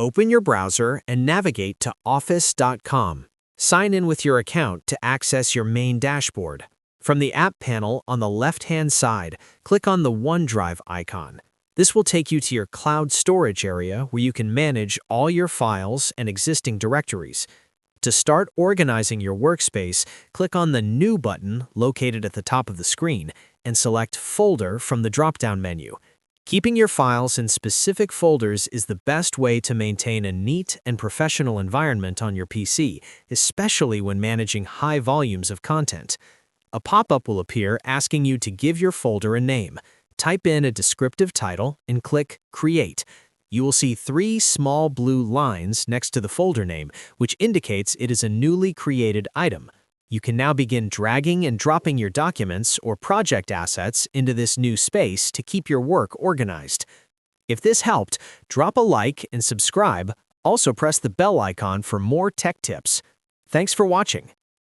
Open your browser and navigate to office.com. Sign in with your account to access your main dashboard. From the app panel on the left-hand side, click on the OneDrive icon. This will take you to your cloud storage area where you can manage all your files and existing directories. To start organizing your workspace, click on the New button located at the top of the screen and select Folder from the drop-down menu. Keeping your files in specific folders is the best way to maintain a neat and professional environment on your PC, especially when managing high volumes of content. A pop-up will appear asking you to give your folder a name. Type in a descriptive title and click Create. You will see 3 small blue lines next to the folder name, which indicates it is a newly created item. You can now begin dragging and dropping your documents or project assets into this new space to keep your work organized. If this helped, drop a like and subscribe. Also press the bell icon for more tech tips. Thanks for watching.